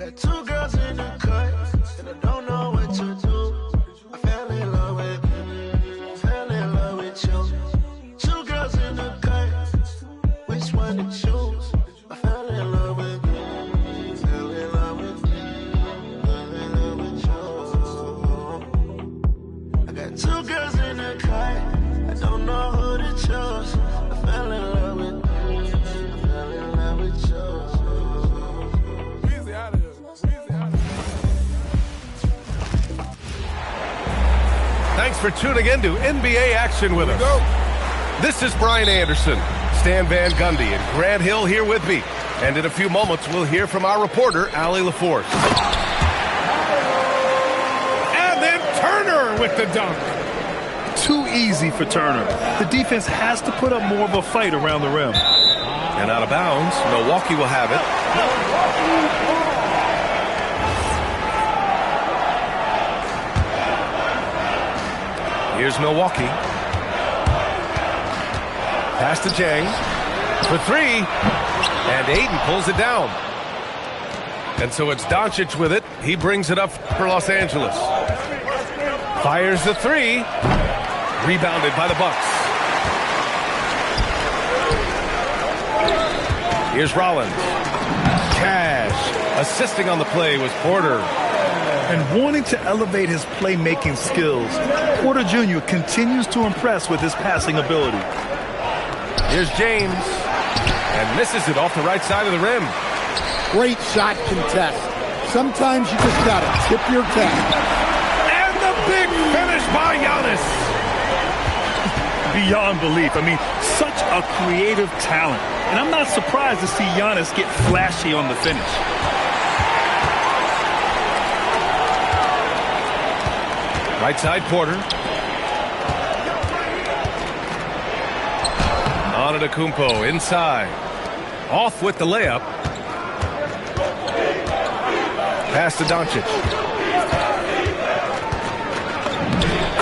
got two girls in the cut, and I don't know what to do. I fell in love with you. Two girls in the cut, which one to choose? I fell in love with you. Fell in love with you. Fell in love with you. I got two girls in the cut, I don't know who to choose. I fell in love with you. I fell in love with you. Thanks for tuning in to NBA action with us. This is Brian Anderson, Stan Van Gundy, and Grant Hill here with me. And in a few moments, we'll hear from our reporter, l3ntGam3r34. And then Turner with the dunk. Too easy for Turner. The defense has to put up more of a fight around the rim. And out of bounds, Milwaukee will have it. Here's Milwaukee. Pass to Jang for three. And Aiden pulls it down. And so it's Doncic with it. He brings it up for Los Angeles. Fires the three. Rebounded by the Bucks. Here's Rollins. Cash. Assisting on the play was Porter. And wanting to elevate his playmaking skills, Porter Jr. continues to impress with his passing ability. Here's James. And misses it off the right side of the rim. Great shot contest. Sometimes you just gotta tip your cap. And the big finish by Giannis. Beyond belief. I mean, such a creative talent. And I'm not surprised to see Giannis get flashy on the finish. Right side, Porter. Antetokounmpo inside. Off with the layup. Pass to Doncic.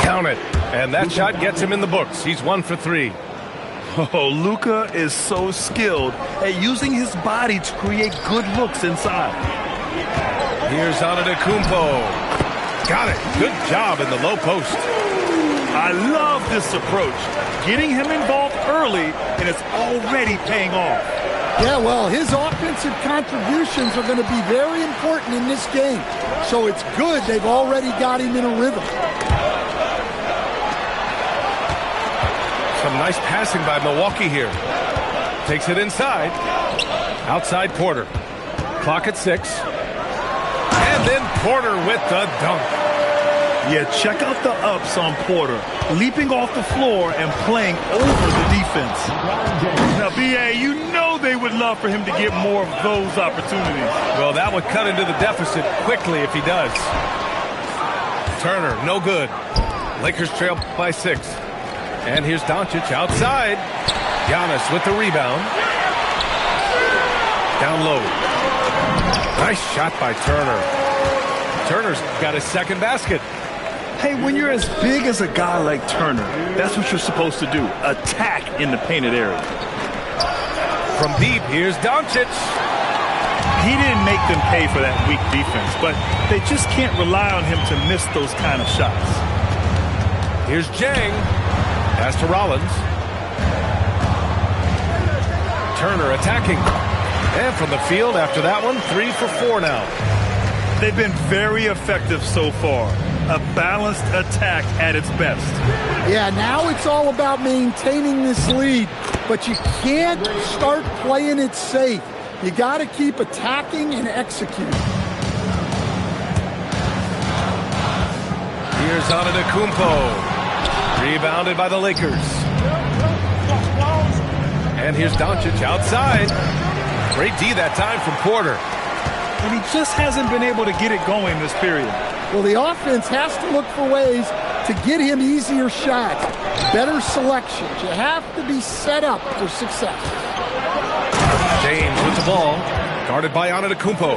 Count it. And that shot gets him in the books. He's 1 for 3. Oh, Luka is so skilled at using his body to create good looks inside. Here's Antetokounmpo. Got it. Good job in the low post. I love this approach. Getting him involved early, and it's already paying off. Yeah, well, his offensive contributions are going to be very important in this game. So it's good they've already got him in a rhythm. Some nice passing by Milwaukee here. Takes it inside. Outside Porter. Clock at 6. And then Porter with the dunk. Yeah, check out the ups on Porter. Leaping off the floor and playing over the defense. Now, B.A., you know they would love for him to get more of those opportunities. Well, that would cut into the deficit quickly if he does. Turner, no good. Lakers trail by 6. And here's Doncic outside. Giannis with the rebound. Down low. Nice shot by Turner. Turner's got his second basket. Hey, when you're as big as a guy like Turner, that's what you're supposed to do. Attack in the painted area. From deep, here's Doncic. He didn't make them pay for that weak defense, but they just can't rely on him to miss those kind of shots. Here's Jang. Pass to Rollins. Turner attacking. And from the field after that one, 3 for 4 now. They've been very effective so far. A balanced attack at its best. Yeah, now it's all about maintaining this lead, but you can't start playing it safe. You got to keep attacking and executing. Here's Antetokounmpo. Rebounded by the Lakers. And here's Doncic outside. Great D that time from Porter. And he just hasn't been able to get it going this period. Well, the offense has to look for ways to get him easier shots, better selections. You have to be set up for success. James with the ball, guarded by Antetokounmpo.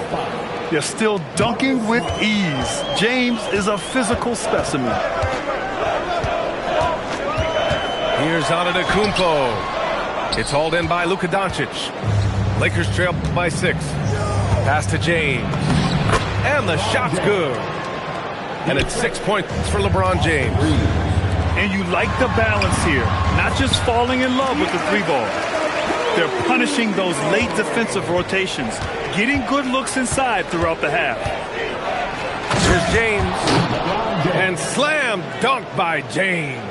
They're still dunking with ease. James is a physical specimen. Here's Antetokounmpo. It's hauled in by Luka Doncic. Lakers trail by 6. Pass to James. And the shot's good. And it's 6 points for LeBron James. And you like the balance here. Not just falling in love with the three ball. They're punishing those late defensive rotations, getting good looks inside throughout the half. Here's James. And slam dunk by James.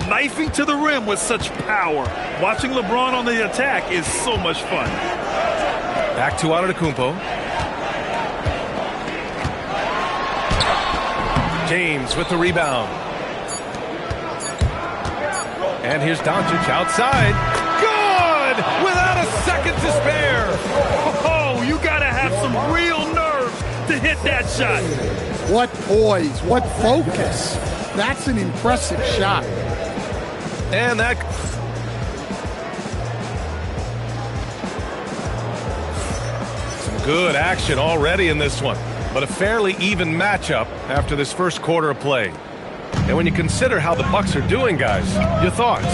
Knifing to the rim with such power. Watching LeBron on the attack is so much fun. Back to Antetokounmpo. James with the rebound. And here's Doncic outside. Good! Without a second to spare. Oh, you gotta have some real nerve to hit that shot. What poise, what focus. That's an impressive shot. And that... Some good action already in this one. But a fairly even matchup after this first quarter of play. And when you consider how the Bucks are doing, guys, your thoughts?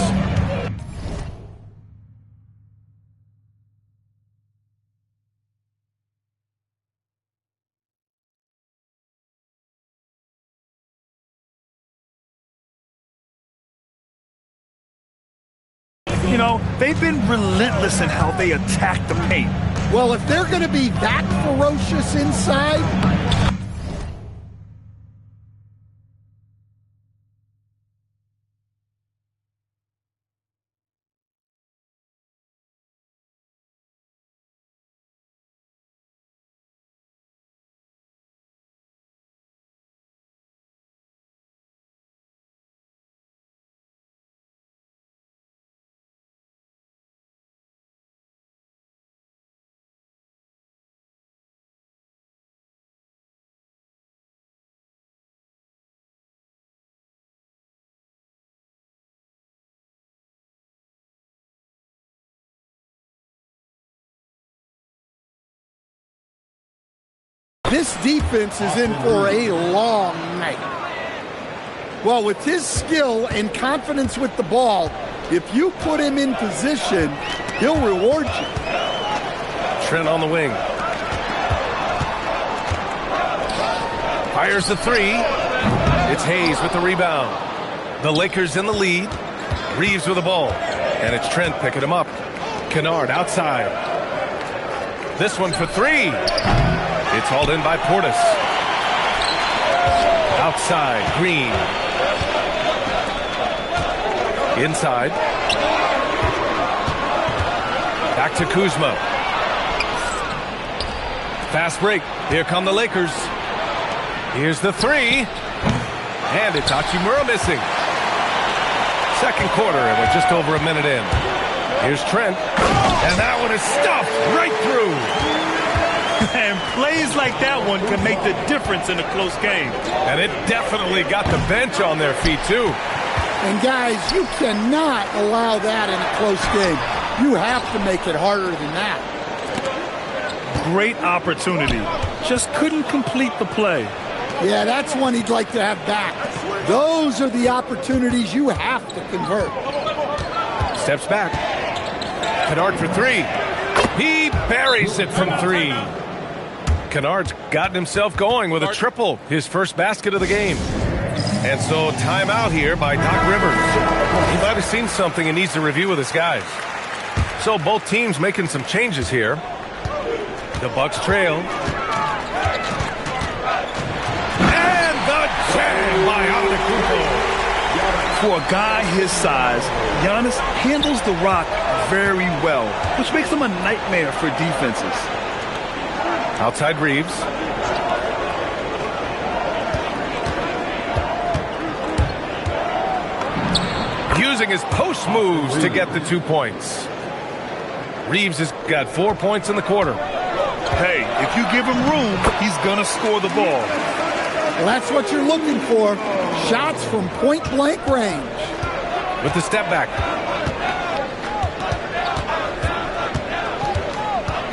You know, they've been relentless in how they attack the paint. Well, if they're going to be that ferocious inside, this defense is in for a long night. Well, with his skill and confidence with the ball, if you put him in position, he'll reward you. Trent on the wing. Fires the three. It's Hayes with the rebound. The Lakers in the lead. Reeves with the ball. And it's Trent picking him up. Kennard outside. This one for three. It's hauled in by Portis. Outside, Green. Inside. Back to Kuzma. Fast break. Here come the Lakers. Here's the three. And it's Hachimura missing. Second quarter, and we're just over a minute in. Here's Trent. And that one is stuffed right through. And plays like that one can make the difference in a close game. And it definitely got the bench on their feet, too. And, guys, you cannot allow that in a close game. You have to make it harder than that. Great opportunity. Just couldn't complete the play. Yeah, that's one he'd like to have back. Those are the opportunities you have to convert. Steps back. Kennard for three. He buries it from three. Kennard's gotten himself going with a triple, his first basket of the game. And so timeout here by Doc Rivers. He might have seen something and needs to review with his guys. So both teams making some changes here. The Bucks trail. And the jam by Antetokounmpo. For a guy his size, Giannis handles the rock very well, which makes him a nightmare for defenses. Outside Reeves. Using his post moves to get the 2 points. Reeves has got 4 points in the quarter. Hey, if you give him room, he's going to score the ball. Well, that's what you're looking for. Shots from point-blank range. With the step back.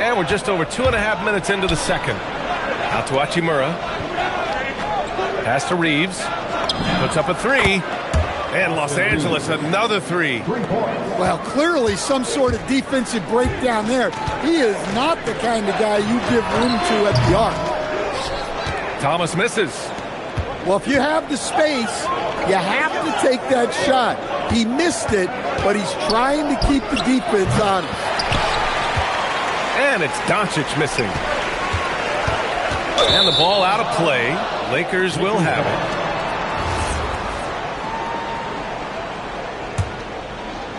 And we're just over 2.5 minutes into the second. Out to Hachimura. Pass to Reeves. Puts up a three. And Los Angeles, another three. Well, clearly some sort of defensive breakdown there. He is not the kind of guy you give room to at the arc. Thomas misses. Well, if you have the space, you have to take that shot. He missed it, but he's trying to keep the defense honest. And it's Doncic missing. And the ball out of play. Lakers will have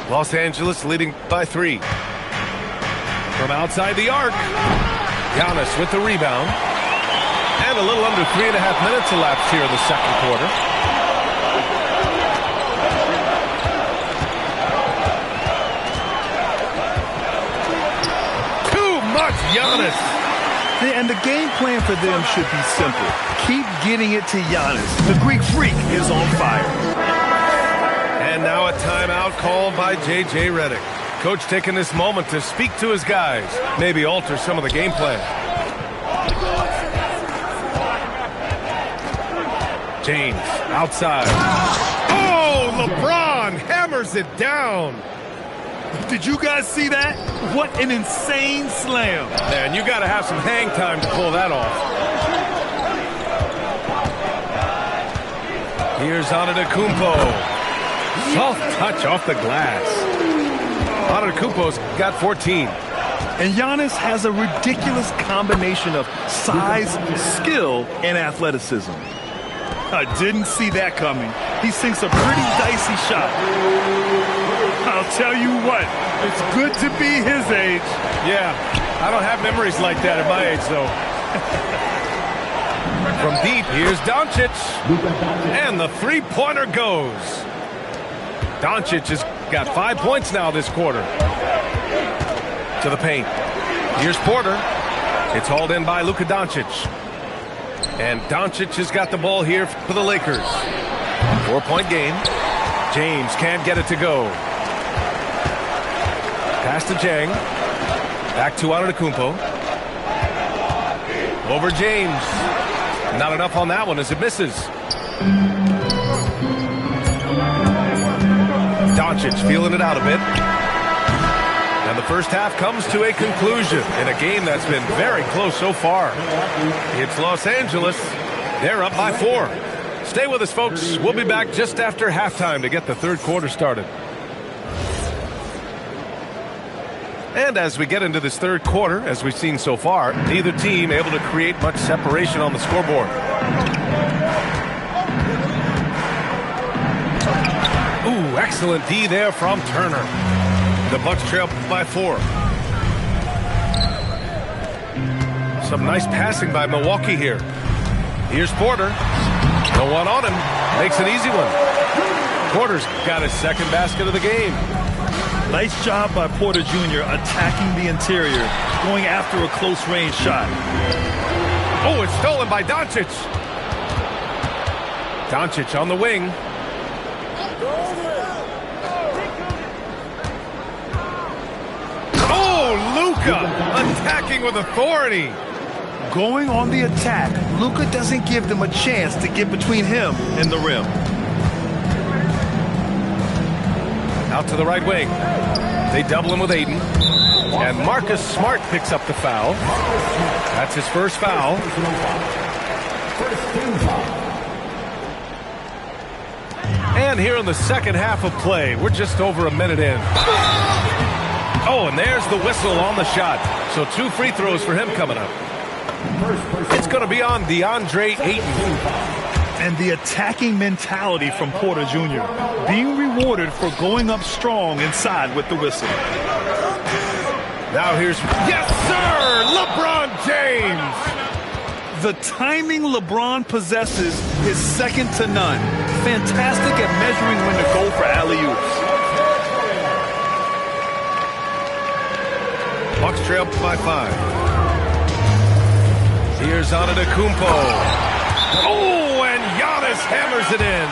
it. Los Angeles leading by 3. From outside the arc, Giannis with the rebound. And a little under 3.5 minutes elapsed here in the second quarter. Too much Giannis. And the game plan for them should be simple. Keep getting it to Giannis. The Greek freak is on fire. And now a timeout called by J.J. Redick. Coach taking this moment to speak to his guys. Maybe alter some of the game plan. James outside. Oh, LeBron hammers it down. Did you guys see that? What an insane slam. Man, you got to have some hang time to pull that off. Here's Antetokounmpo. Soft touch off the glass. Antetokounmpo's got 14. And Giannis has a ridiculous combination of size, skill, and athleticism. I didn't see that coming. He sinks a pretty dicey shot. I'll tell you what, it's good to be his age. Yeah, I don't have memories like that at my age, though. From deep, here's Doncic. And the three-pointer goes. Doncic has got 5 points now this quarter. To the paint. Here's Porter. It's hauled in by Luka Doncic. And Doncic has got the ball here for the Lakers. 4-point game. James can't get it to go. Pass to Jang. Back to Antetokounmpo. Over James. Not enough on that one as it misses. Doncic feeling it out a bit. And the first half comes to a conclusion in a game that's been very close so far. It's Los Angeles. They're up by 4. Stay with us, folks. We'll be back just after halftime to get the third quarter started. And as we get into this third quarter, as we've seen so far, neither team able to create much separation on the scoreboard. Ooh, excellent D there from Turner. The Bucks trail by 4. Some nice passing by Milwaukee here. Here's Porter. No one on him. Makes an easy one. Porter's got his second basket of the game. Nice job by Porter Jr. attacking the interior, going after a close-range shot. Oh, it's stolen by Doncic. Doncic on the wing. Oh, Luka attacking with authority. Going on the attack, Luka doesn't give them a chance to get between him and the rim. Out to the right wing. They double him with Aiden. And Marcus Smart picks up the foul. That's his first foul. And here in the second half of play, we're just over a minute in. Oh, and there's the whistle on the shot. So 2 free throws for him coming up. It's going to be on DeAndre Ayton. And the attacking mentality from Porter Jr. being rewarded for going up strong inside with the whistle. Now here's, yes sir, LeBron James. The timing LeBron possesses is second to none. Fantastic at measuring when to go for alley-oops. Bucks trail by 5. Here's Antetokounmpo. Oh, and Giannis hammers it in.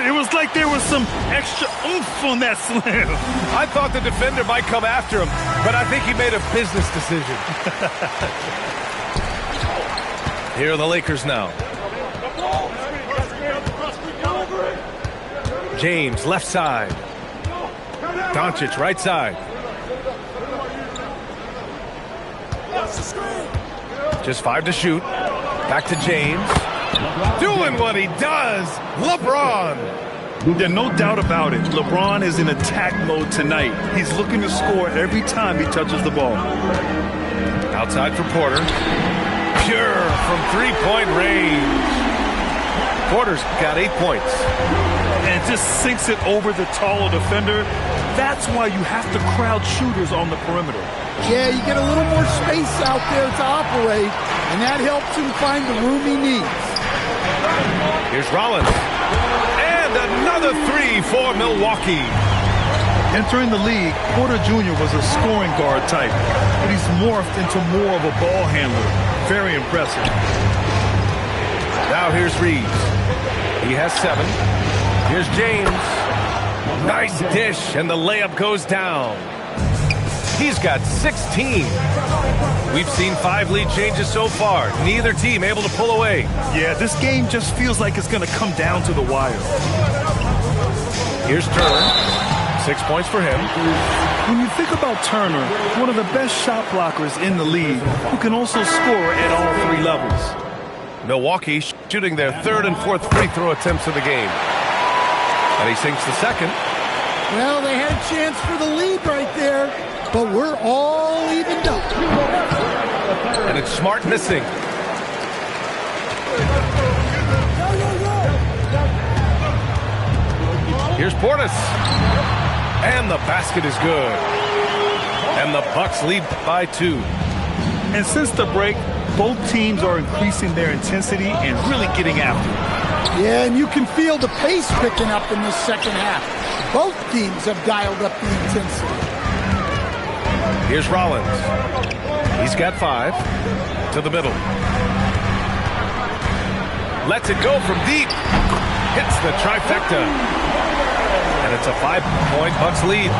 It was like there was some extra oomph on that slam. I thought the defender might come after him, but I think he made a business decision. Here are the Lakers now. James, left side. Doncic, right side. Just 5 to shoot. Back to James. Doing what he does. LeBron. There's no doubt about it. LeBron is in attack mode tonight. He's looking to score every time he touches the ball. Outside for Porter. Pure from three-point range. Porter's got 8 points. And just sinks it over the taller defender. That's why you have to crowd shooters on the perimeter. Yeah, you get a little more space out there to operate, and that helps him find the room he needs. Here's Rollins. And another three for Milwaukee. Entering the league, Porter Jr. was a scoring guard type, but he's morphed into more of a ball handler. Very impressive. Now here's Reeves. He has 7. Here's James. Nice dish, and the layup goes down. He's got 16. We've seen 5 lead changes so far. Neither team able to pull away. Yeah, this game just feels like it's going to come down to the wire. Here's Turner. 6 points for him. When you think about Turner, one of the best shot blockers in the league, who can also score at all 3 levels. Milwaukee shooting their 3rd and 4th free throw attempts of the game. And he sinks the second. Well, they had a chance for the lead right there, but we're all evened up. And it's Smart missing. Here's Portis. And the basket is good. And the Bucks lead by 2. And since the break, both teams are increasing their intensity and really getting after it. Yeah, and you can feel the pace picking up in this second half. Both teams have dialed up the intensity. Here's Rollins. He's got 5. To the middle. Lets it go from deep. Hits the trifecta. And it's a 5-point Bucks lead.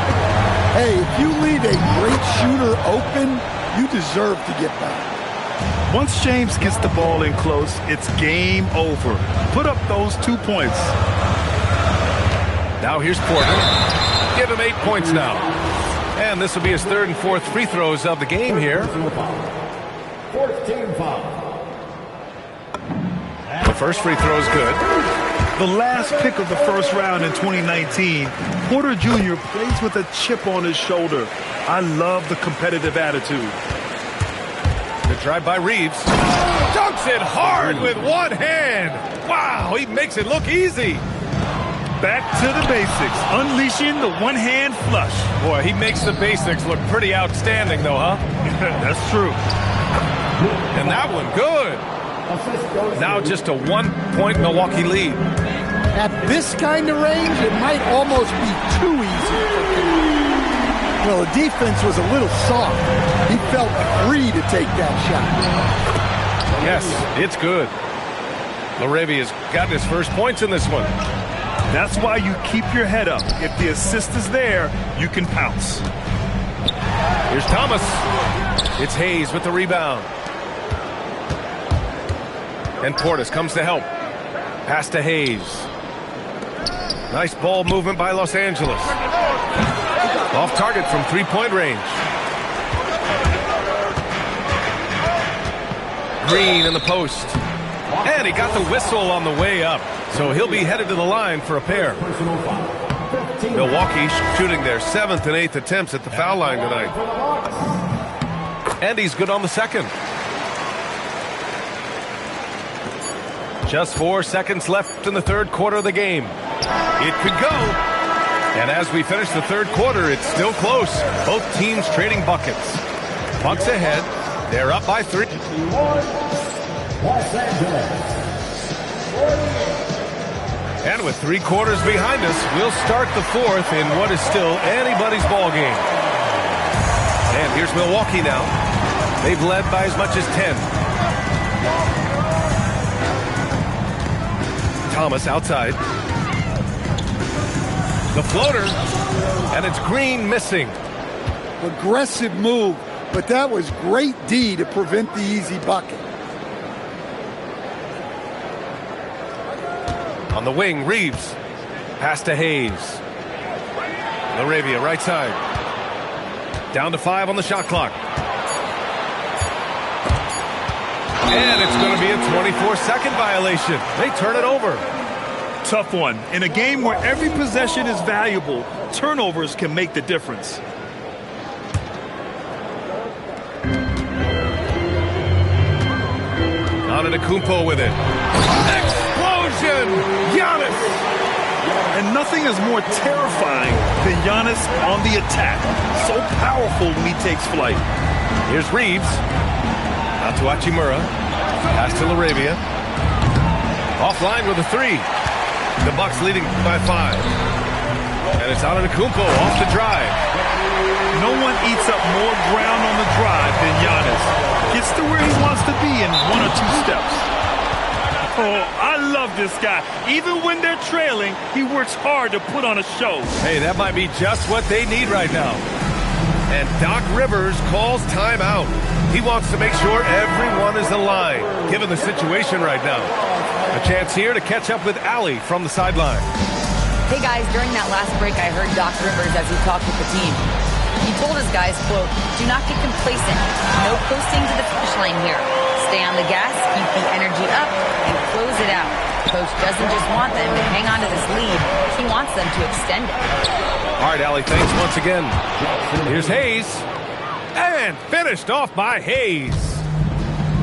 Hey, if you leave a great shooter open, you deserve to get back. Once James gets the ball in close, it's game over. Put up those 2 points. Now here's Porter. Give him 8 points now. And this will be his 3rd and 4th free throws of the game here. 14 foul. The first free throw is good. The last pick of the first round in 2019, Porter Jr. plays with a chip on his shoulder. I love the competitive attitude. The drive by Reeves. Dunks it hard with one hand. Wow, he makes it look easy. Back to the basics, unleashing the one-hand flush. Boy, he makes the basics look pretty outstanding, though, huh? That's true. And that one, good. Now just a 1-point Milwaukee lead. At this kind of range, it might almost be too easy. Well, the defense was a little soft. He felt free to take that shot. Yes, it's good. LaRavia's gotten his first points in this one. That's why you keep your head up. If the assist is there, you can pounce. Here's Thomas. It's Hayes with the rebound. And Portis comes to help. Pass to Hayes. Nice ball movement by Los Angeles. Off target from 3-point range. Green in the post. And he got the whistle on the way up. So he'll be headed to the line for a pair. Milwaukee shooting their 7th and 8th attempts at the foul line tonight. And he's good on the second. Just 4 seconds left in the 3rd quarter of the game. It could go. And as we finish the 3rd quarter, it's still close. Both teams trading buckets. Bucks ahead. They're up by 3. Los Angeles. And with 3 quarters behind us, we'll start the 4th in what is still anybody's ball game. And here's Milwaukee now. They've led by as much as 10. Thomas outside. The floater. And it's Green missing. Aggressive move, but that was great D to prevent the easy bucket. On the wing, Reeves. Pass to Hayes. LaRavia, right side. Down to 5 on the shot clock. And it's going to be a 24-second violation. They turn it over. Tough one. In a game where every possession is valuable, turnovers can make the difference. Antetokounmpo with it. Explosion! Giannis! And nothing is more terrifying than Giannis on the attack. So powerful when he takes flight. Here's Reeves. Out to Hachimura. Pass to LaRavia. Offline with a three. The Bucks leading by 5. And it's Antetokounmpo off the drive. No one eats up more ground on the drive than Giannis. Gets to where he wants to be in 1 or 2 steps. Oh, I love this guy. Even when they're trailing, he works hard to put on a show. Hey, that might be just what they need right now. And Doc Rivers calls timeout. He wants to make sure everyone is aligned, given the situation right now. A chance here to catch up with Allie from the sideline. Hey guys, during that last break, I heard Doc Rivers as he talked with the team. He told his guys, quote, "Do not get complacent. No coasting to the finish line here. Stay on the gas, keep the energy up, and close it out. Coach doesn't just want them to hang on to this lead. He wants them to extend it." All right, Allie, thanks once again. Here's Hayes. And finished off by Hayes.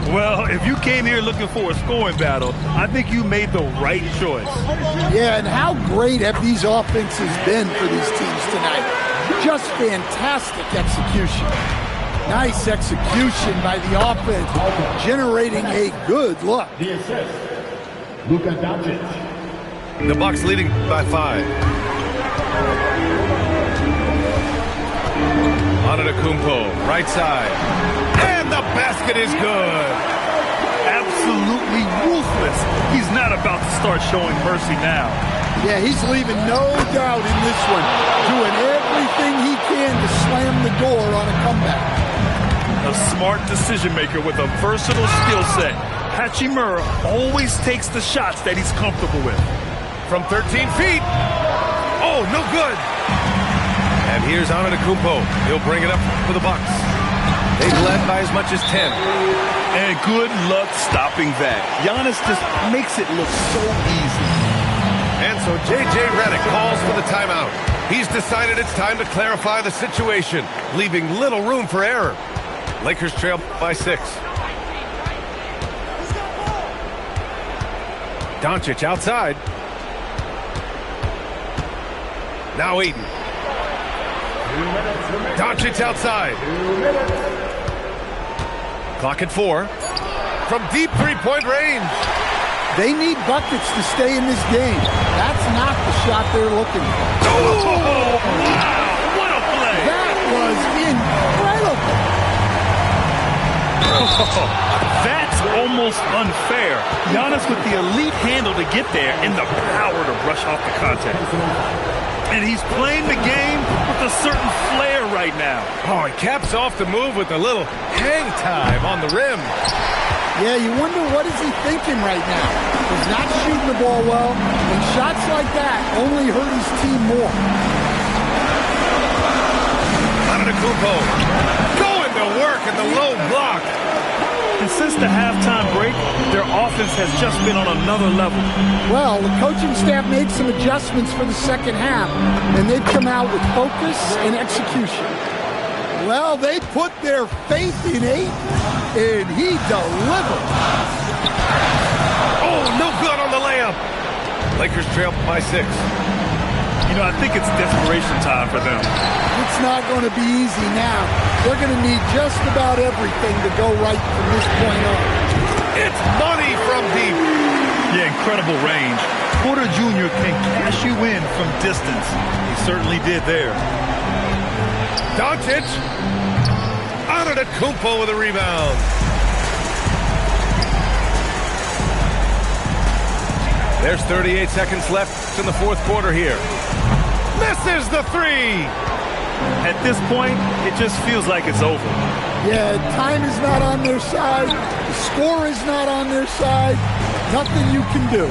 Well, if you came here looking for a scoring battle, I think you made the right choice. Yeah, and how great have these offenses been for these teams tonight? Just fantastic execution. Nice execution by the offense, generating a good look. The assist, Luka Doncic. The Bucks leading by 5. Antetokounmpo, right side. And the basket is good. Absolutely ruthless. He's not about to start showing mercy now. Yeah, he's leaving no doubt in this one, doing everything he can to slam the door on a comeback. A smart decision maker with a versatile skill set. Hachimura always takes the shots that he's comfortable with. From 13 feet. Oh, no good. And here's Antetokounmpo. He'll bring it up for the Bucks. They've led by as much as 10. And good luck stopping that. Giannis just makes it look so easy. And so J.J. Redick calls for the timeout. He's decided it's time to clarify the situation, leaving little room for error. Lakers trail by 6. Doncic outside. Now Ayton. Doncic outside. Clock at 4. From deep three-point range. They need buckets to stay in this game. That's not the shot they're looking for. Oh, wow! What a play! That was incredible. That's almost unfair. Giannis with the elite handle to get there and the power to brush off the contact. And he's playing the game with a certain flair right now. Oh, he caps off the move with a little hang time on the rim. Yeah, you wonder what is he thinking right now. He's not shooting the ball well, and shots like that only hurt his team more. Antetokounmpo going to work in the low block. And since the halftime break, their offense has just been on another level. Well, the coaching staff made some adjustments for the second half, and they've come out with focus and execution. Well, they put their faith in Ayton, and he delivered. Oh, no good on the layup. Lakers trail by 6. You know, I think it's desperation time for them. It's not going to be easy now. They're going to need just about everything to go right from this point on. It's money from deep. Yeah, incredible range. Porter Jr. can cash you in from distance. He certainly did there. Doncic. Antetokounmpo with a rebound. There's 38 seconds left in the fourth quarter here. Misses the 3. At this point, it just feels like it's over. Yeah, time is not on their side. The score is not on their side. Nothing you can do.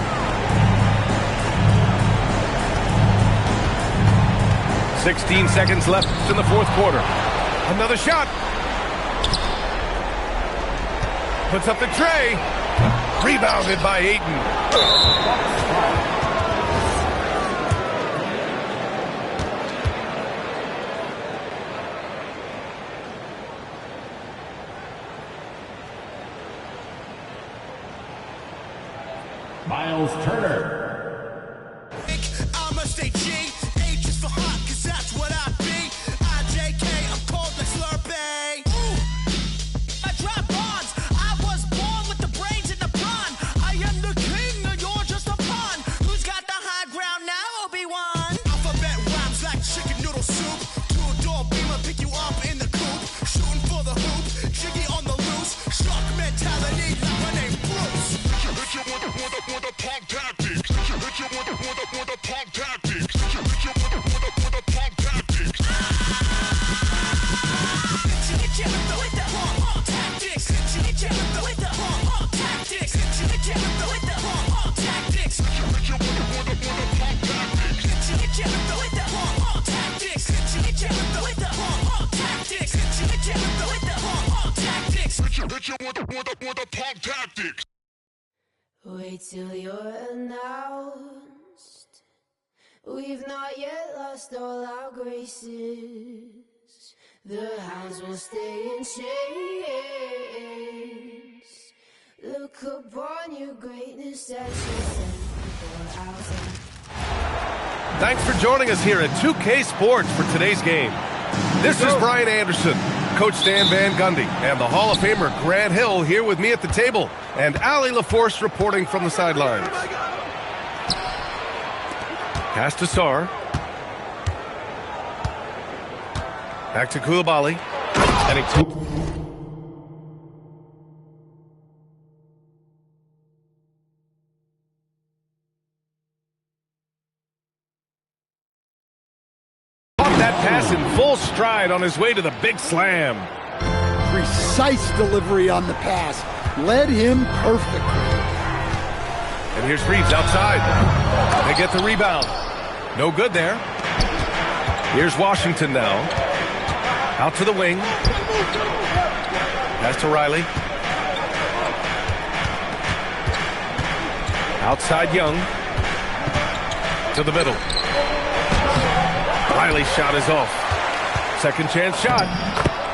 16 seconds left in the fourth quarter. Another shot. Puts up the tray. Rebounded by Ayton. Miles Turner. I'ma stay G. H is for hot, cause that's what I be. IJK, I'm cold like Slurpee. Ooh, I drop bombs. I was born with the brains in the pond. I am the king, and you're just a pawn. Who's got the high ground now, Obi-Wan? Alphabet rhymes like chicken noodle soup. Two-door beamer, pick you up in the coop. Shooting for the hoop, jiggy on the loose. Shark mentality like my name Bruce. Hit you with a punk tactics. Hit you with a punk tactics. Hit you with a punk tactics. Hit you with the punk tactics. Hit you with the punk tactics. Hit you with the punk tactics. Hit you with the punk tactics. Hit you with the punk tactics. Hit you with the punk tactics. Hit you with the punk tactics. Hit you with the punk tactics. Wait till you're announced. We've not yet lost all our graces. The hounds will stay in chains. Look upon your greatness as you send for ours. Thanks for joining us here at 2K Sports for today's game. This is Brian Anderson, Coach Dan Van Gundy, and the Hall of Famer Grant Hill here with me at the table, and Ali LaForce reporting from the sidelines. Pass to Sarr. Back to Koulibaly. And he pass in full stride on his way to the big slam. Precise delivery on the pass. Led him perfectly. And here's Reeves outside. They get the rebound. No good there. Here's Washington now. Out to the wing. Pass to Riley. Outside Young. To the middle. Riley's shot is off. Second chance shot.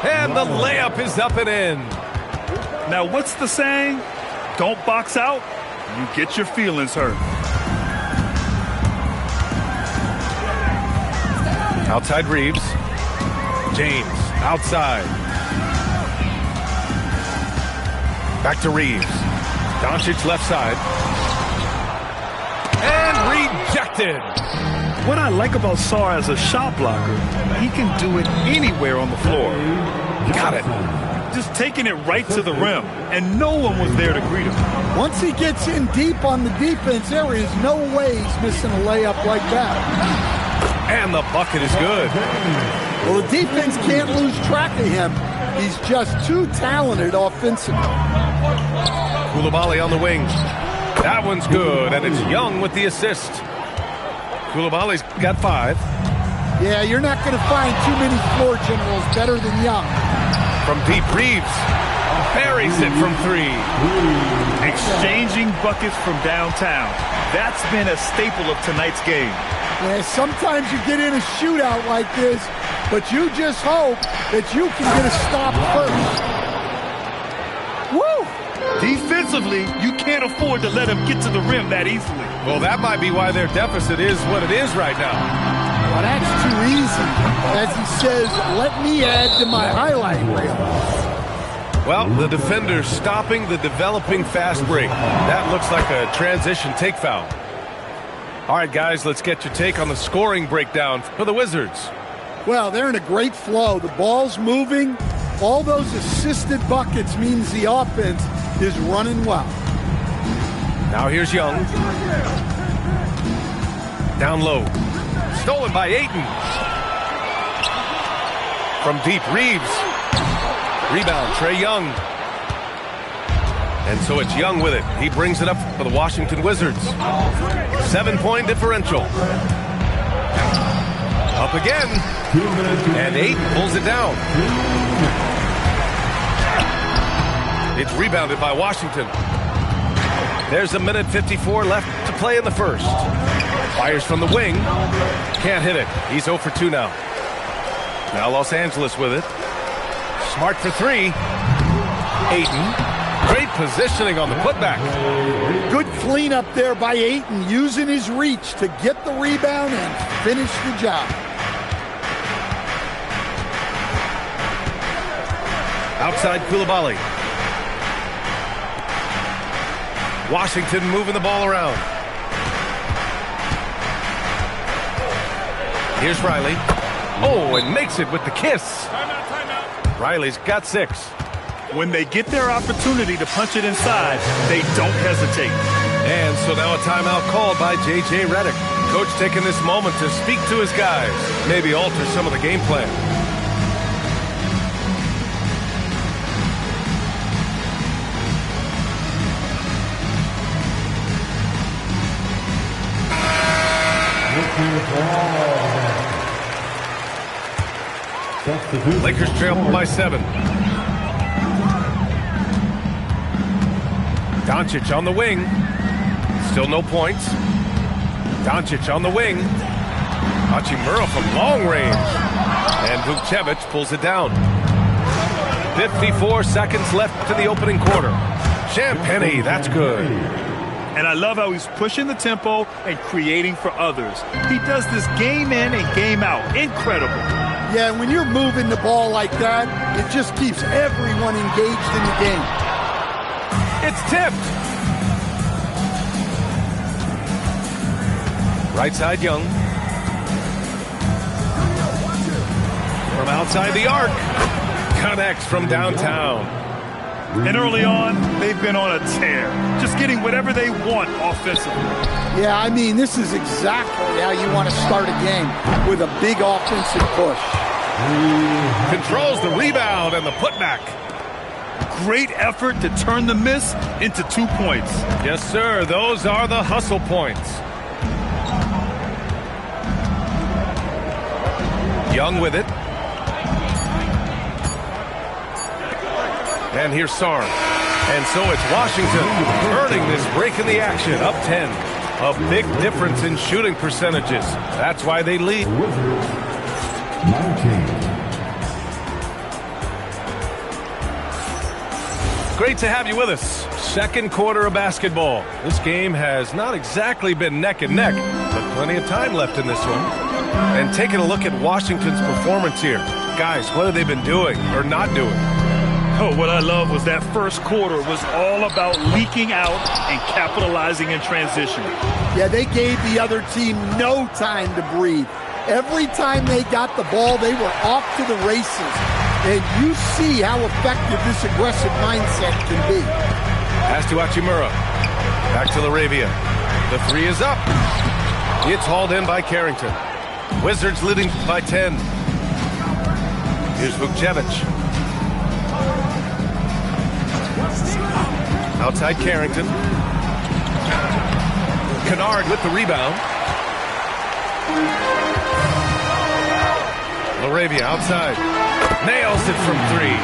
And the layup is up and in. Now, what's the saying? Don't box out, you get your feelings hurt. Outside Reeves. James outside. Back to Reeves. Doncic left side. And rejected. What I like about Sarr as a shot blocker, he can do it anywhere on the floor. Got it. Just taking it right to the rim, and no one was there to greet him. Once he gets in deep on the defense, there is no way he's missing a layup like that. And the bucket is good. Well, the defense can't lose track of him. He's just too talented offensively. Koulibaly on the wing. That one's good, and it's Young with the assist. Koulibaly's got 5. Yeah, you're not going to find too many floor generals better than Young. From deep, Reeves buries it from 3. Exchanging buckets from downtown. That's been a staple of tonight's game. Yeah, sometimes you get in a shootout like this, but you just hope that you can get a stop first. Woo! Defensively, you can't afford to let him get to the rim that easily. Well, that might be why their deficit is what it is right now. Well, that's too easy. As he says, let me add to my highlight reel. Well, the defender stopping the developing fast break. That looks like a transition take foul. All right, guys, let's get your take on the scoring breakdown for the Wizards. Well, they're in a great flow. The ball's moving. All those assisted buckets means the offense is running well. Now here's Young. Down low. Stolen by Ayton. From deep, Reeves. Rebound, Trae Young. And so it's Young with it. He brings it up for the Washington Wizards. 7-point differential. Up again. And Ayton pulls it down. It's rebounded by Washington. There's 1:54 left to play in the first. Fires from the wing. Can't hit it. He's 0 for 2 now. Now Los Angeles with it. Smart for 3. Ayton. Great positioning on the putback. Good cleanup there by Ayton, using his reach to get the rebound and finish the job. Outside Koulibaly. Washington moving the ball around. Here's Riley. Oh, and makes it with the kiss. Timeout. Riley's got 6. When they get their opportunity to punch it inside, they don't hesitate. And so now a timeout called by J.J. Redick. Coach taking this moment to speak to his guys, maybe alter some of the game plan. Lakers trail by 7. Doncic on the wing. Still no points. Doncic on the wing. Hachimura from long range. And Vukcevic pulls it down. 54 seconds left to the opening quarter. Champagnie, that's good. And I love how he's pushing the tempo and creating for others. He does this game in and game out. Incredible. Yeah, when you're moving the ball like that, it just keeps everyone engaged in the game. It's tipped. Right side, Young. From outside the arc. Connects from downtown. And early on, they've been on a tear. Just getting whatever they want offensively. Yeah, I mean, this is exactly how you want to start a game, with a big offensive push. Controls the rebound and the putback. Great effort to turn the miss into 2 points. Yes, sir. Those are the hustle points. Young with it. And here's Sarn. And so it's Washington earning this break in the action, up 10. A big difference in shooting percentages. That's why they lead. 19. Great to have you with us. Second quarter of basketball. This game has not exactly been neck and neck, but plenty of time left in this one. And taking a look at Washington's performance here. Guys, what have they been doing or not doing? Oh, what I love was that first quarter was all about leaking out and capitalizing in transition. Yeah, they gave the other team no time to breathe. Every time they got the ball, they were off to the races. And you see how effective this aggressive mindset can be. Pass to Hachimura. Back to LaRavia. The 3 is up. It's hauled in by Carrington. Wizards leading by 10. Here's Vukcevic. Outside Carrington. Kennard with the rebound. LaRavia outside. Nails it from 3.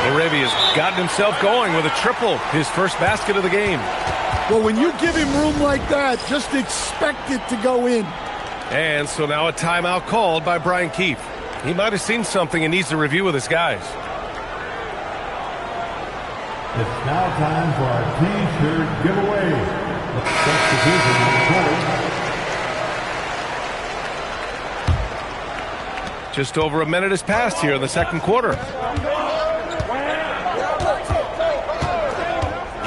LaRavia's gotten himself going with a triple. His first basket of the game. Well, when you give him room like that, just expect it to go in. And so now a timeout called by Brian Keefe. He might have seen something and needs to review with his guys. It's now time for our T-shirt giveaway. Just over a minute has passed here in the second quarter.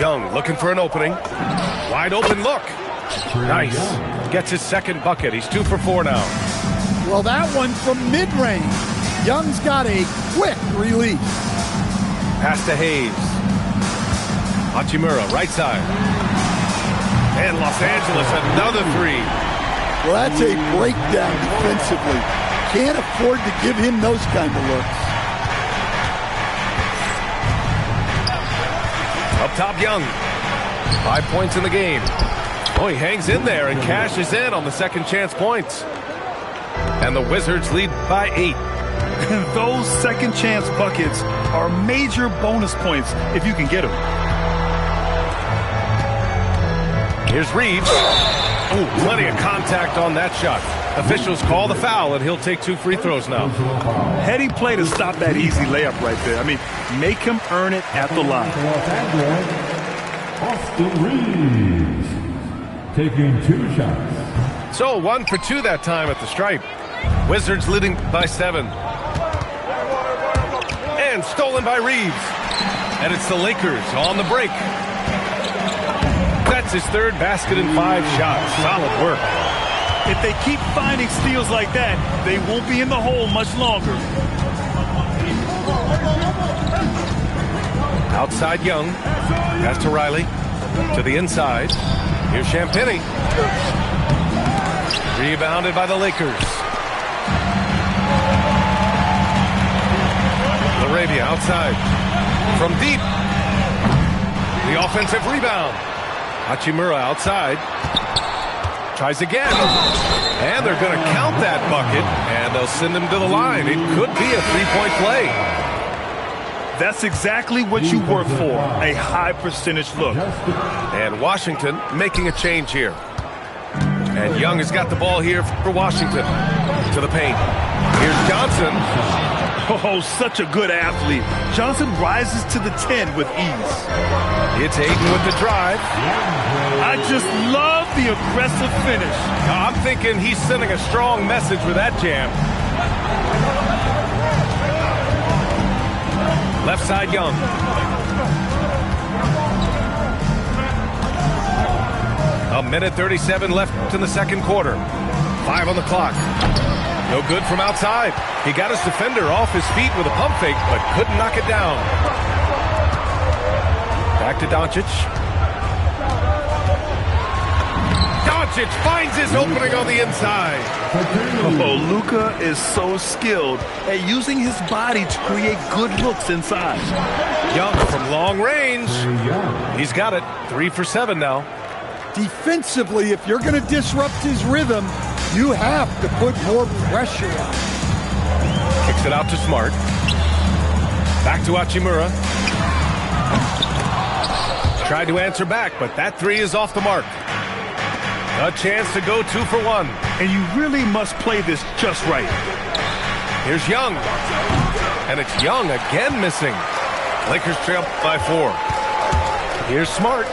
Young looking for an opening. Wide open look. Nice. Gets his second bucket. He's 2 for 4 now. Well, that one from mid-range. Young's got a quick release. Pass to Hayes. Hachimura, right side. And Los Angeles, another 3. Well, that's a breakdown defensively. Can't afford to give him those kind of looks. Up top, Young. 5 points in the game. Oh, he hangs in there and cashes in on the second chance points. And the Wizards lead by 8. And those second chance buckets are major bonus points if you can get them. Here's Reeves. Ooh, plenty of contact on that shot. Officials call the foul, and he'll take 2 free throws now. Heady play to stop that easy layup right there. I mean, make him earn it at the line. Austin Reeves taking 2 shots. So 1 for 2 that time at the stripe. Wizards leading by 7. And stolen by Reeves. And it's the Lakers on the break. That's his 3rd basket in 5 shots. Solid work. If they keep finding steals like that, they won't be in the hole much longer. Outside Young. Pass to Riley. To the inside. Here's Champagnie. Rebounded by the Lakers. Laravia outside. From deep. The offensive rebound. Hachimura outside. Tries again. And they're going to count that bucket. And they'll send him to the line. It could be a 3-point play. That's exactly what you work for. A high percentage look. And Washington making a change here. And Young has got the ball here for Washington. To the paint. Here's Johnson. Oh, such a good athlete. Johnson rises to the 10 with ease. It's Ayton with the drive. I just love the aggressive finish. I'm thinking he's sending a strong message with that jam. Left side Young. A minute 37 left in the second quarter. 5 on the clock. No good from outside. He got his defender off his feet with a pump fake, but couldn't knock it down. Back to Doncic. Doncic finds his opening on the inside. Oh, Luka is so skilled at using his body to create good looks inside. Young from long range. He's got it. 3 for 7 now. Defensively, if you're going to disrupt his rhythm, you have to put more pressure on him. Kicks it out to Smart. Back to Hachimura. Tried to answer back, but that 3 is off the mark. A chance to go 2 for 1. And you really must play this just right. Here's Young. And it's Young again missing. Lakers trail by 4. Here's Smart.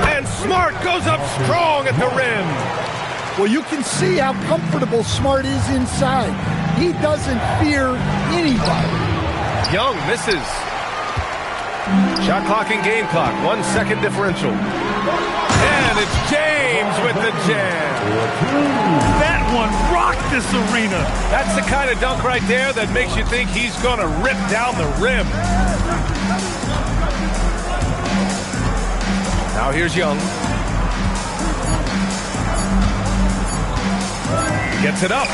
And Smart goes up strong at the rim. Well, you can see how comfortable Smart is inside. He doesn't fear anybody. Young misses. Shot clock and game clock. 1 second differential. And it's James with the jam. That one rocked this arena. That's the kind of dunk right there that makes you think he's going to rip down the rim. Now here's Young. Gets it up.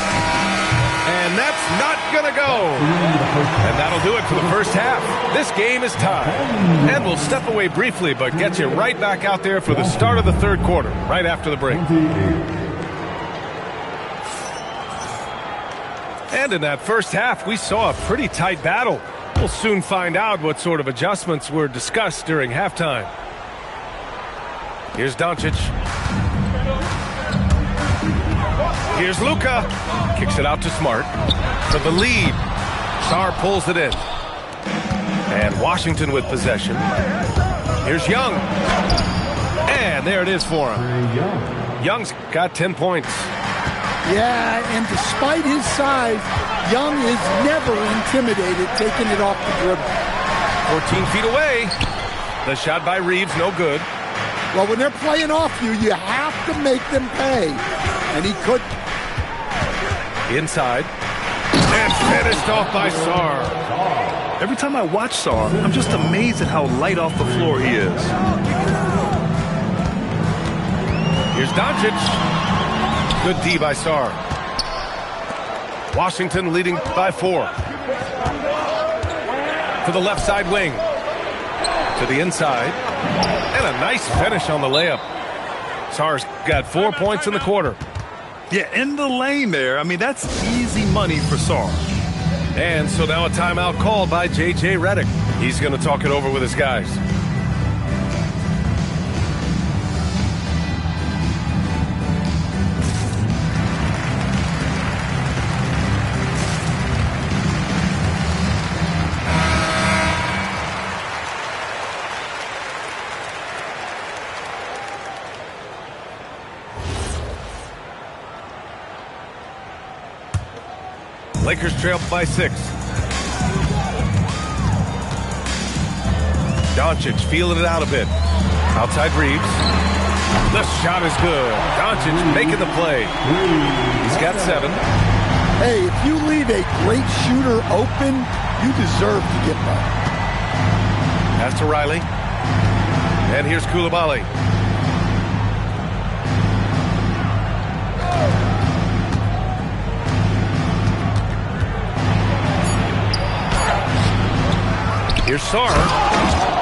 And that's not going to go. And that'll do it for the first half. This game is tied. And we'll step away briefly, but get you right back out there for the start of the third quarter, right after the break. And in that first half, we saw a pretty tight battle. We'll soon find out what sort of adjustments were discussed during halftime. Here's Doncic. Here's Luka. Kicks it out to Smart. For the lead. Sarr pulls it in. And Washington with possession. Here's Young. And there it is for him. Young's got 10 points. Yeah, and despite his size, Young is never intimidated taking it off the dribble. 14 feet away. The shot by Reeves, no good. Well, when they're playing off you, you have to make them pay. And he could. Inside. And finished off by Sarr. Every time I watch Sarr, I'm just amazed at how light off the floor he is. Here's Doncic. Good D by Sarr. Washington leading by 4. To the left side wing. To the inside. And a nice finish on the layup. Sarr's got 4 points in the quarter. Yeah, in the lane there. I mean, that's easy money for Sarr. And so now a timeout called by J.J. Redick. He's going to talk it over with his guys. Lakers trail by 6. Doncic feeling it out a bit. Outside Reeves. The shot is good. Doncic making the play. He's got 7. Hey, if you leave a great shooter open, you deserve to get that. Pass to Riley. And here's Coulibaly. Here's Sarr,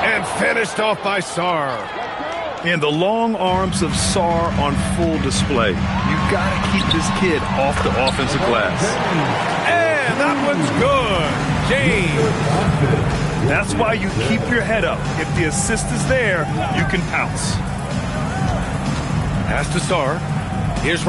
and finished off by Sarr. And the long arms of Sarr on full display. You got to keep this kid off the offensive glass. And that one's good. James. That's why you keep your head up. If the assist is there, you can pounce. Pass to Sarr. Here's